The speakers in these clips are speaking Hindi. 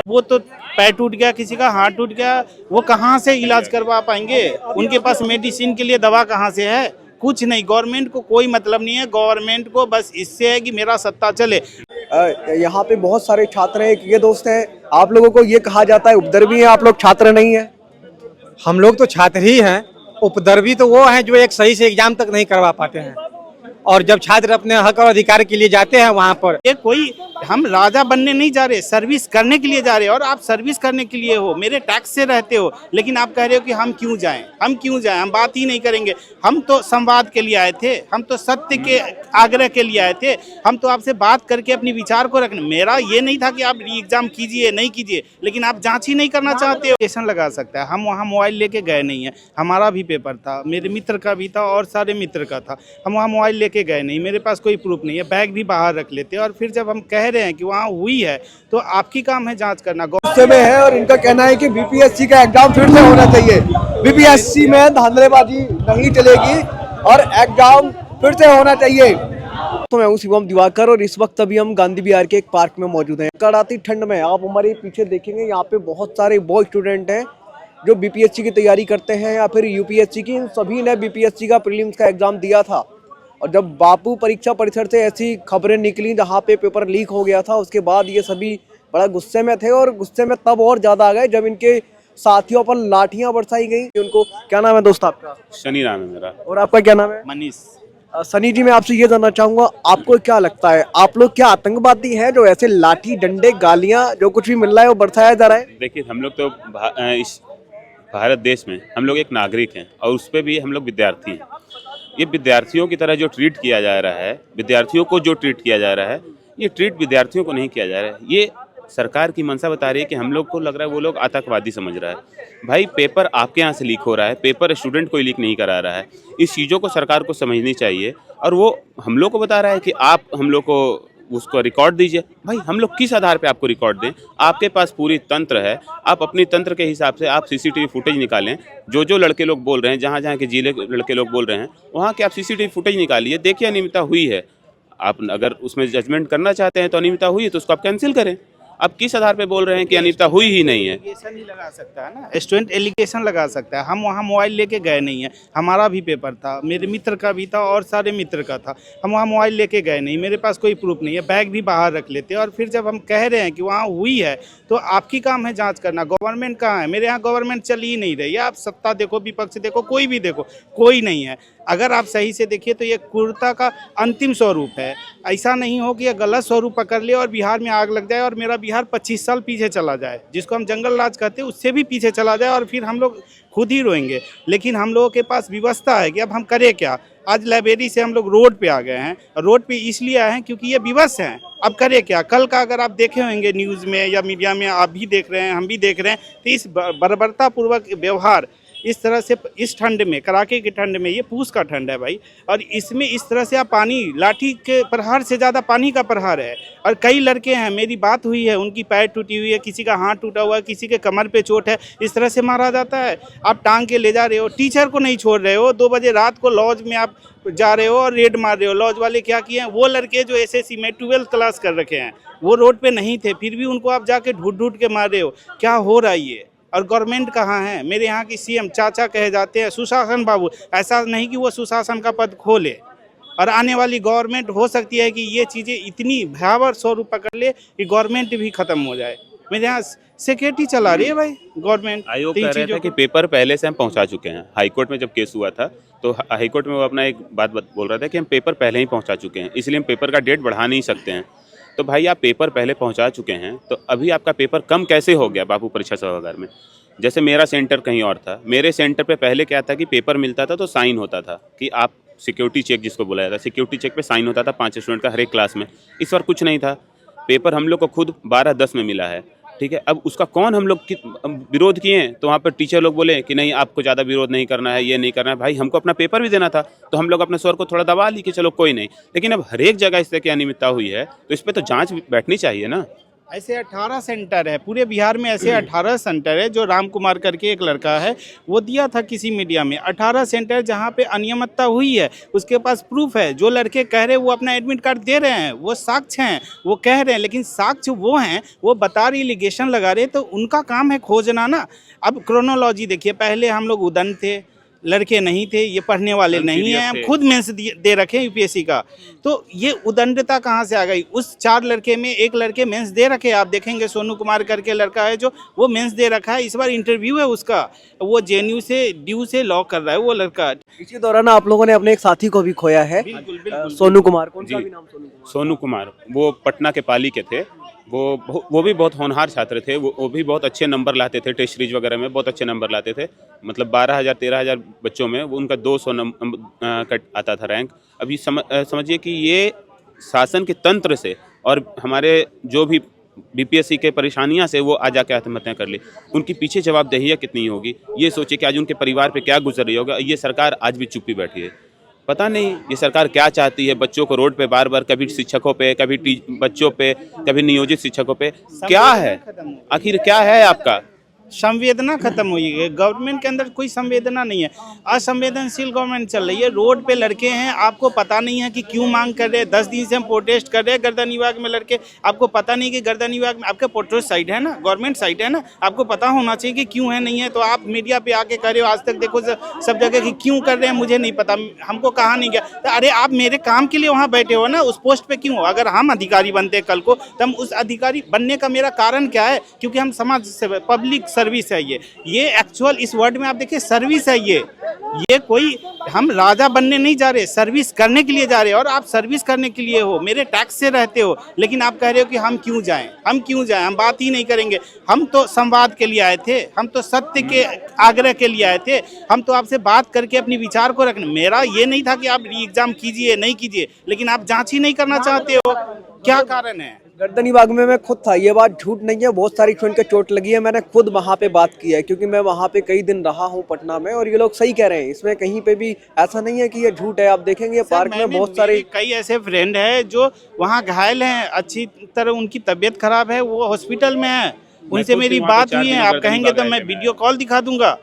वो तो पैर टूट गया, किसी का हाथ टूट गया, वो कहाँ से इलाज करवा पाएंगे? उनके पास मेडिसिन के लिए दवा कहाँ से है? कुछ नहीं। गवर्नमेंट को कोई मतलब नहीं है। गवर्नमेंट को बस इससे है कि मेरा सत्ता चले। यहाँ पे बहुत सारे छात्र हैं, ये दोस्त हैं। आप लोगों को ये कहा जाता है उपद्रवी हैं, आप लोग छात्र नहीं है। हम लोग तो छात्र ही हैं, उपद्रवी तो वो हैं जो एक सही से एग्जाम तक नहीं करवा पाते हैं। और जब छात्र अपने हक और अधिकार के लिए जाते हैं वहाँ पर, ये कोई हम राजा बनने नहीं जा रहे, सर्विस करने के लिए जा रहे हैं। और आप सर्विस करने के लिए हो, मेरे टैक्स से रहते हो, लेकिन आप कह रहे हो कि हम क्यों जाएं, हम क्यों जाएं, हम बात ही नहीं करेंगे। हम तो संवाद के लिए आए थे, हम तो सत्य के आग्रह के लिए आए थे, हम तो आपसे बात करके अपने विचार को रखने। मेरा ये नहीं था कि आप एग्जाम कीजिए नहीं कीजिए, लेकिन आप जाँच ही नहीं करना चाहते हो। स्टेशन लगा सकता है। हम वहाँ मोबाइल लेके गए नहीं है, हमारा भी पेपर था, मेरे मित्र का भी था और सारे मित्र का था। हम वहाँ मोबाइल लेके गए नहीं, मेरे पास कोई प्रूफ नहीं है। बैग भी बाहर रख लेते। और फिर जब हम कह रहे हैं कि वहाँ हुई है, तो आपकी काम है जांच करना। गुस्से में है और इनका कहना है कि बीपीएससी का एग्जाम फिर से होना चाहिए। बीपीएससी में धांधलेबाजी नहीं चलेगी और एग्जाम फिर से होना चाहिए। तो मैं हूं शिवम दिवाकर और इस वक्त अभी हम गांधी विहार के एक पार्क में मौजूद हैं। कड़ाती ठंड में आप हमारे पीछे देखेंगे, यहाँ पे बहुत सारे वो स्टूडेंट हैं जो बीपीएससी की तैयारी करते हैं या फिर यूपीएससी की। इन सभी ने बीपीएससी का प्रीलिम्स का एग्जाम दिया था। और जब बापू परीक्षा परिसर से ऐसी खबरें निकली जहाँ पे पेपर लीक हो गया था, उसके बाद ये सभी बड़ा गुस्से में थे। और गुस्से में तब और ज्यादा आ गए जब इनके साथियों पर लाठियां बरसाई गई। उनको क्या नाम है दोस्त आपका? शनि नाम है मेरा। और आपका क्या नाम है? मनीष। सनी जी, मैं आपसे ये जानना चाहूंगा, आपको क्या लगता है, आप लोग क्या आतंकवादी हैं जो ऐसे लाठी डंडे गालियां जो कुछ भी मिल रहा है वो बरसाया जा रहा है? देखिए, हम लोग तो इस भारत देश में हम लोग एक नागरिक हैं और उस पर भी हम लोग विद्यार्थी हैं। ये विद्यार्थियों की तरह जो ट्रीट किया जा रहा है, विद्यार्थियों को जो ट्रीट किया जा रहा है, ये ट्रीट विद्यार्थियों को नहीं किया जा रहा है। ये सरकार की मंशा बता रही है कि हम लोग को लग रहा है वो लोग आतंकवादी समझ रहा है। भाई, पेपर आपके यहाँ से लीक हो रहा है, पेपर स्टूडेंट कोई लीक नहीं करा रहा है। इस चीज़ों को सरकार को समझनी चाहिए। और वो हम लोग को बता रहा है कि आप हम लोग को उसको रिकॉर्ड दीजिए। भाई, हम लोग किस आधार पे आपको रिकॉर्ड दें? आपके पास पूरी तंत्र है, आप अपनी तंत्र के हिसाब से आप सीसीटीवी फुटेज निकालें। जो लड़के लोग बोल रहे हैं, जहाँ जहाँ के जिले लड़के लोग बोल रहे हैं, वहाँ के आप सीसीटीवी फुटेज निकालिए, देखिए अनियमितता हुई है। आप अगर उसमें जजमेंट करना चाहते हैं तो अनियमितता हुई है तो उसको आप कैंसिल करें। आप किस आधार पे बोल रहे हैं कि अनियमितता हुई ही नहीं है? एलिगेशन ही लगा सकता है ना, स्टूडेंट एलिगेशन लगा सकता है। हम वहाँ मोबाइल लेके गए नहीं है, हमारा भी पेपर था, मेरे मित्र का भी था और सारे मित्र का था। हम वहाँ मोबाइल लेके गए नहीं, मेरे पास कोई प्रूफ नहीं है। बैग भी बाहर रख लेते। और फिर जब हम कह रहे हैं कि वहाँ हुई है, तो आपकी काम है जांच करना। गवर्नमेंट कहाँ है? मेरे यहाँ गवर्नमेंट चल ही नहीं रही है। आप सत्ता देखो, विपक्ष देखो, कोई भी देखो, कोई नहीं है। अगर आप सही से देखिए तो ये क्रूरता का अंतिम स्वरूप है। ऐसा नहीं हो कि ये गलत स्वरूप पकड़ ले और बिहार में आग लग जाए और मेरा बिहार 25 साल पीछे चला जाए, जिसको हम जंगल राज कहते हैं, उससे भी पीछे चला जाए और फिर हम लोग खुद ही रोएंगे। लेकिन हम लोगों के पास व्यवस्था है कि अब हम करें क्या। आज लाइब्रेरी से हम लोग रोड पे आ गए हैं। रोड पे इसलिए आए हैं क्योंकि ये विवश हैं। अब करें क्या? कल का अगर आप देखे होंगे न्यूज़ में या मीडिया में, आप भी देख रहे हैं, हम भी देख रहे हैं, तो इस बर्बरतापूर्वक व्यवहार इस तरह से इस ठंड में, कड़ाके की ठंड में, ये पूस का ठंड है भाई, और इसमें इस तरह से आप पानी, लाठी के प्रहार से ज़्यादा पानी का प्रहार है। और कई लड़के हैं, मेरी बात हुई है, उनकी पैर टूटी हुई है, किसी का हाथ टूटा हुआ है, किसी के कमर पे चोट है। इस तरह से मारा जाता है। आप टांग के ले जा रहे हो, टीचर को नहीं छोड़ रहे हो। 2 बजे रात को लॉज में आप जा रहे हो और रेड मार रहे हो। लॉज वाले क्या किए हैं? वो लड़के जो एसएससी में 12th क्लास कर रखे हैं, वो रोड पे नहीं थे, फिर भी उनको आप जाके ढूंढ के मार रहे हो। क्या हो रहा है ये? और गवर्नमेंट कहाँ है? मेरे यहाँ की सीएम चाचा कहे जाते हैं, सुशासन बाबू। ऐसा नहीं कि वो सुशासन का पद खोले। और आने वाली गवर्नमेंट हो सकती है कि ये चीज़ें इतनी भयावह स्वरूप पकड़ ले कि गवर्नमेंट भी खत्म हो जाए। मेरे यहाँ सिक्योरिटी चला रही है भाई गवर्नमेंट। आयोग कह रहा था कि पेपर पहले से हम पहुंचा चुके हैं। हाईकोर्ट में जब केस हुआ था तो हाईकोर्ट में वो अपना एक बात बोल रहा था कि हम पेपर पहले ही पहुंचा चुके हैं, इसलिए हम पेपर का डेट बढ़ा नहीं सकते हैं। तो भाई, आप पेपर पहले पहुंचा चुके हैं तो अभी आपका पेपर कम कैसे हो गया बापू परीक्षा सभागार में? जैसे मेरा सेंटर कहीं और था, मेरे सेंटर पे पहले क्या था कि पेपर मिलता था तो साइन होता था कि आप सिक्योरिटी चेक जिसको बुलाया था, सिक्योरिटी चेक पे साइन होता था 5 स्टूडेंट का हर एक क्लास में। इस बार कुछ नहीं था। पेपर हम लोग को खुद 12-10 में मिला है, ठीक है। अब उसका कौन हम लोग विरोध किए हैं तो वहाँ पर टीचर लोग बोले कि नहीं, आपको ज़्यादा विरोध नहीं करना है, ये नहीं करना है। भाई, हमको अपना पेपर भी देना था तो हम लोग अपने स्वर को थोड़ा दबा ली कि चलो कोई नहीं। लेकिन अब हर एक जगह इस तरह की अनियमितता हुई है तो इस पर तो जांच बैठनी चाहिए ना। ऐसे 18 सेंटर है पूरे बिहार में, ऐसे 18 सेंटर है जो राम कुमार करके एक लड़का है वो दिया था किसी मीडिया में। 18 सेंटर जहाँ पे अनियमितता हुई है उसके पास प्रूफ है। जो लड़के कह रहे हैं वो अपना एडमिट कार्ड दे रहे हैं, वो साक्ष्य हैं, वो कह रहे हैं, लेकिन साक्ष्य वो हैं, वो बता रही एलिगेशन लगा रहे, तो उनका काम है खोजना ना। अब क्रोनोलॉजी देखिए, पहले हम लोग उदन थे, लड़के नहीं थे, ये पढ़ने वाले नहीं हैं, हम खुद मेंस दे रखे यूपीएससी का, तो ये उदंडता कहाँ से आ गई? उस 4 लड़के में एक लड़के मेंस दे रखे, आप देखेंगे सोनू कुमार करके लड़का है जो वो मेंस दे रखा है, इस बार इंटरव्यू है उसका, वो जेएनयू से ड्यू से लॉ कर रहा है वो लड़का। इसी दौरान आप लोगों ने अपने एक साथी को भी खोया है, सोनू कुमार। कौन सा भी नाम? सोनू कुमार, वो पटना के पाली के थे। वो भी बहुत होनहार छात्र थे, वो भी बहुत अच्छे नंबर लाते थे, टेस्ट सीरीज वगैरह में बहुत अच्छे नंबर लाते थे। मतलब 12,000-13,000 बच्चों में वो उनका 200 कट आता था रैंक। अभी समझिए कि ये शासन के तंत्र से और हमारे जो भी बीपीएससी के परेशानियां से वो आज जाके आत्महत्या कर ली। उनकी पीछे जवाबदेही कितनी होगी, ये सोचे कि आज उनके परिवार पे क्या गुजर रही होगा। ये सरकार आज भी चुप्पी बैठी है। पता नहीं ये सरकार क्या चाहती है, बच्चों को रोड पे बार बार, कभी शिक्षकों पे, कभी बच्चों पे, कभी नियोजित शिक्षकों पे, क्या है आखिर, क्या है आपका? संवेदना खत्म हुई है, गवर्नमेंट के अंदर कोई संवेदना नहीं है, असंवेदनशील गवर्नमेंट चल रही है। रोड पे लड़के हैं, आपको पता नहीं है कि क्यों मांग कर रहे हैं। 10 दिन से हम प्रोटेस्ट कर रहे हैं गर्दन विभाग में लड़के, आपको पता नहीं कि गर्दन विभाग में आपका प्रोटेस्ट साइट है ना, गवर्नमेंट साइट है ना, आपको पता होना चाहिए कि क्यों है नहीं है। तो आप मीडिया पे आके कह रहे हो, आज तक देखो सब जगह कि क्यों कर रहे हैं मुझे नहीं पता, हमको कहा नहीं गया। तो अरे आप मेरे काम के लिए वहाँ बैठे हो ना, उस पोस्ट पे क्यों हो? अगर हम अधिकारी बनते कल को तो हम उस अधिकारी बनने का मेरा कारण क्या है? क्योंकि हम समाज सेवा, पब्लिक सर्विस है ये एक्चुअल इस वर्ड में आप देखिए सर्विस है ये कोई हम राजा बनने नहीं जा रहे, सर्विस करने के लिए जा रहे हैं। और आप सर्विस करने के लिए हो, मेरे टैक्स से रहते हो, लेकिन आप कह रहे हो कि हम क्यों जाएं, हम बात ही नहीं करेंगे। हम तो संवाद के लिए आए थे, हम तो सत्य के आग्रह के लिए आए थे, हम तो आपसे बात करके अपनी विचार को रखने। मेरा ये नहीं था कि आप री एग्जाम कीजिए नहीं कीजिए, लेकिन आप जांच ही नहीं करना चाहते हो, क्या कारण है? गर्दनी बाग में मैं खुद था, ये बात झूठ नहीं है, बहुत सारी स्टूडेंट के चोट लगी है, मैंने खुद वहाँ पे बात की है, क्योंकि मैं वहाँ पे कई दिन रहा हूँ पटना में, और ये लोग सही कह रहे हैं, इसमें कहीं पे भी ऐसा नहीं है कि ये झूठ है। आप देखेंगे पार्क में बहुत सारे, कई ऐसे फ्रेंड है जो वहाँ घायल हैं, अच्छी तरह उनकी तबीयत खराब है, वो हॉस्पिटल में है, उनसे मेरी बात हुई है, आप कहेंगे तो मैं वीडियो कॉल दिखा दूंगा।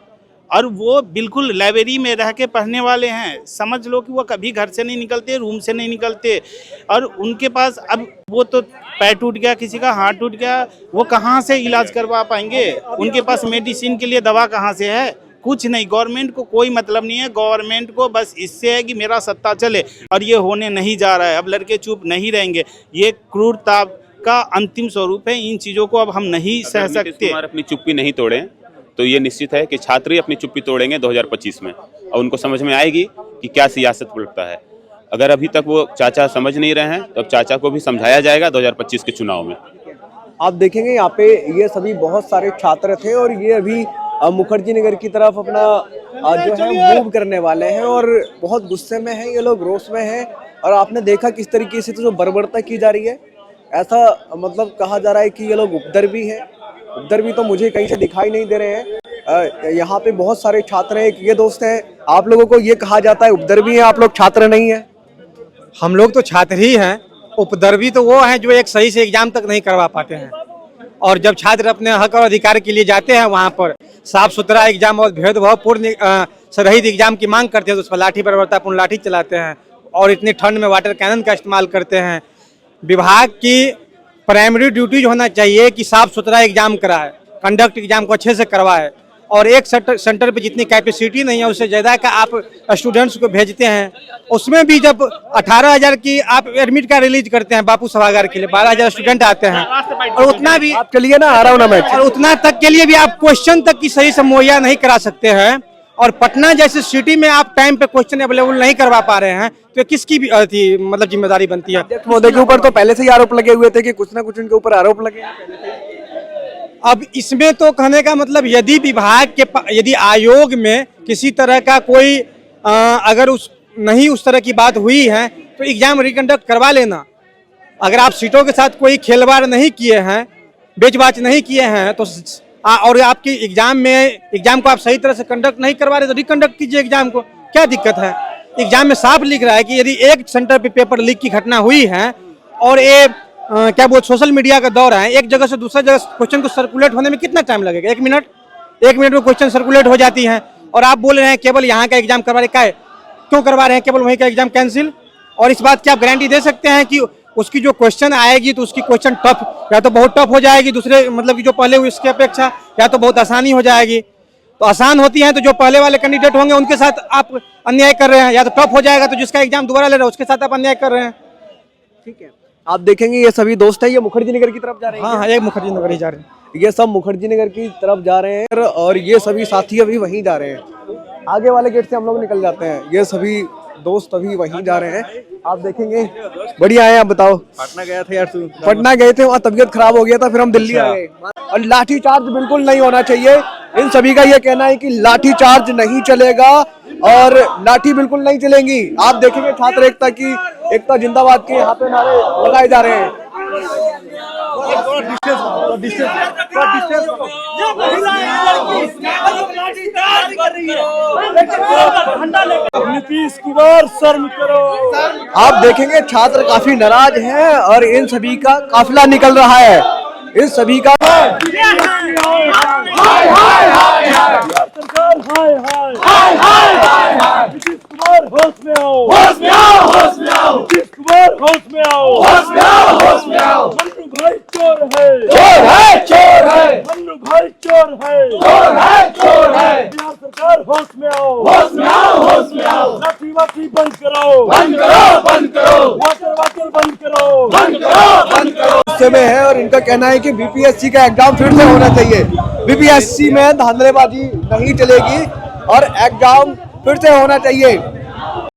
और वो बिल्कुल लाइब्रेरी में रह के पढ़ने वाले हैं, समझ लो कि वो कभी घर से नहीं निकलते, रूम से नहीं निकलते, और उनके पास अब वो तो पैर टूट गया, किसी का हाथ टूट गया, वो कहाँ से इलाज करवा पाएंगे? उनके पास मेडिसिन के लिए दवा कहाँ से है? कुछ नहीं। गवर्नमेंट को कोई मतलब नहीं है, गवर्नमेंट को बस इससे है कि मेरा सत्ता चले, और ये होने नहीं जा रहा है। अब लड़के चुप नहीं रहेंगे, ये क्रूरता का अंतिम स्वरूप है, इन चीज़ों को अब हम नहीं सह सकते। अपनी चुप्पी नहीं तोड़े तो ये निश्चित है कि छात्र ही अपनी चुप्पी तोड़ेंगे 2025 में, और उनको समझ में आएगी कि क्या सियासत उलटता है। अगर अभी तक वो चाचा समझ नहीं रहे हैं तो अब चाचा को भी समझाया जाएगा 2025 के चुनाव में। आप देखेंगे यहाँ पे ये सभी बहुत सारे छात्र थे, और ये अभी मुखर्जी नगर की तरफ अपना जो है मूव करने वाले हैं, और बहुत गुस्से में हैं ये लोग, रोष में हैं। और आपने देखा किस तरीके से तो जो बर्बरता की जा रही है, ऐसा मतलब कहा जा रहा है कि ये लोग उपद्रवी हैं। उपद्रवी तो मुझे कहीं से दिखाई नहीं दे रहे हैं। यहाँ पे बहुत सारे छात्र हैं, ये दोस्त हैं, आप लोगों को ये कहा जाता है उपद्रवी हैं, आप लोग छात्र नहीं हैं। हम लोग तो छात्र ही हैं, उपद्रवी तो वो हैं जो एक सही से एग्जाम तक नहीं करवा पाते हैं। और जब छात्र अपने हक और अधिकार के लिए जाते हैं वहाँ पर साफ सुथरा एग्जाम और भेदभावपूर्ण रहित एग्जाम की मांग करते हैं, तो उस पर लाठी बर्बरतापूर्ण लाठी चलाते हैं, और इतनी ठंड में वाटर कैनन का इस्तेमाल करते हैं। विभाग की प्राइमरी ड्यूटीज होना चाहिए कि साफ सुथरा एग्जाम कराए, कंडक्ट एग्जाम को अच्छे से करवाए, और एक सेंटर पे जितनी कैपेसिटी नहीं है उससे ज़्यादा का आप स्टूडेंट्स को भेजते हैं। उसमें भी जब 18,000 की आप एडमिट कार्ड रिलीज करते हैं बापू सभागार के लिए, 12,000 स्टूडेंट आते हैं, और उतना भी आप चलिए ना, आ रहा हूँ ना मैं, और उतना तक के लिए भी आप क्वेश्चन तक की सही से मुहैया नहीं करा सकते हैं। और पटना जैसे सिटी में आप टाइम पे क्वेश्चन अवेलेबल नहीं करवा पा रहे हैं, तो किसकी भी मतलब जिम्मेदारी बनती है? अध्यक्ष महोदय के ऊपर तो पहले से ही आरोप लगे हुए थे कि कुछ ना कुछ उनके ऊपर आरोप लगे। अब इसमें तो कहने का मतलब यदि विभाग के यदि आयोग में किसी तरह का कोई अगर उस तरह की बात हुई है तो एग्जाम रिकंडक्ट करवा लेना। अगर आप सीटों के साथ कोई खेलवाड़ नहीं किए हैं, बेचबाच नहीं किए हैं, तो और आपकी एग्जाम को आप सही तरह से कंडक्ट नहीं करवा रहे तो रिकंडक्ट कीजिए एग्जाम को, क्या दिक्कत है? एग्जाम में साफ लिख रहा है कि यदि एक सेंटर पे पेपर लीक की घटना हुई है और ये क्या बोल सोशल मीडिया का दौर है, एक जगह से दूसरी जगह क्वेश्चन को सर्कुलेट होने में कितना टाइम लगेगा? 1 मिनट, 1 मिनट में क्वेश्चन सर्कुलेट हो जाती हैं। और आप बोल रहे हैं केवल यहाँ का एग्जाम करवा रहे, क्या है, क्यों करवा रहे हैं केवल वहीं का एग्जाम कैंसिल? और इस बात की आप गारंटी दे सकते हैं कि उसकी जो क्वेश्चन आएगी तो उसकी क्वेश्चन टफ या तो बहुत टफ हो जाएगी, दूसरे मतलब कि जो पहले हुई उसकी अपेक्षा, या तो बहुत आसानी हो जाएगी। तो आसान होती है तो जो पहले वाले कैंडिडेट होंगे उनके साथ आप अन्याय कर रहे हैं, या तो टफ हो जाएगा तो जिसका एग्जाम दोबारा ले रहा है उसके साथ आप अन्याय कर रहे हैं। ठीक है, आप देखेंगे ये सभी दोस्त हैं, ये मुखर्जी नगर की तरफ जा रहे हैं। हाँ, एक मुखर्जी नगर ही जा रहे हैं। ये सब मुखर्जी नगर की तरफ जा रहे हैं और ये सभी साथी अभी वहीं जा रहे हैं। आगे वाले गेट से हम लोग निकल जाते हैं, ये सभी दोस्त अभी वहीं जा रहे हैं। आप देखेंगे बढ़िया है। आप बताओ, पटना गया था यार तू? पटना गए थे, वहाँ तबीयत खराब हो गया था, फिर हम दिल्ली आ गए। और लाठी चार्ज बिल्कुल नहीं होना चाहिए, इन सभी का ये कहना है कि लाठी चार्ज नहीं चलेगा और लाठी बिल्कुल नहीं चलेंगी। आप देखेंगे छात्र एकता जिंदाबाद के यहाँ पे नारे लगाए जा रहे हैं। नीतीश कुमार शर्म करो। आप देखेंगे छात्र काफी नाराज हैं और इन सभी का काफिला निकल रहा है। इन सभी का नीतीश कुमार होश में आओ, होश में आओ, होश में आओ। नीतीश कुमार होश में आओ, होश में आओ, होश में आओ। मन्नू भाई चोर है, चोर है, चोर है। मन्नू भाई चोर है, चोर है, चोर है। बिहार सरकार होश में आओ, होश में आओ, होश में आओ। लाठी वाठी बंद करो, बंद करो, बंद करो। वाटर वाटर बंद करो, बंद करो, बंद करो। गुस्से में है और इनका कहना है कि बीपीएससी का एग्जाम फिर से होना चाहिए। बीपीएससी में धांधलेबाजी नहीं चलेगी और एग्जाम फिर से होना चाहिए।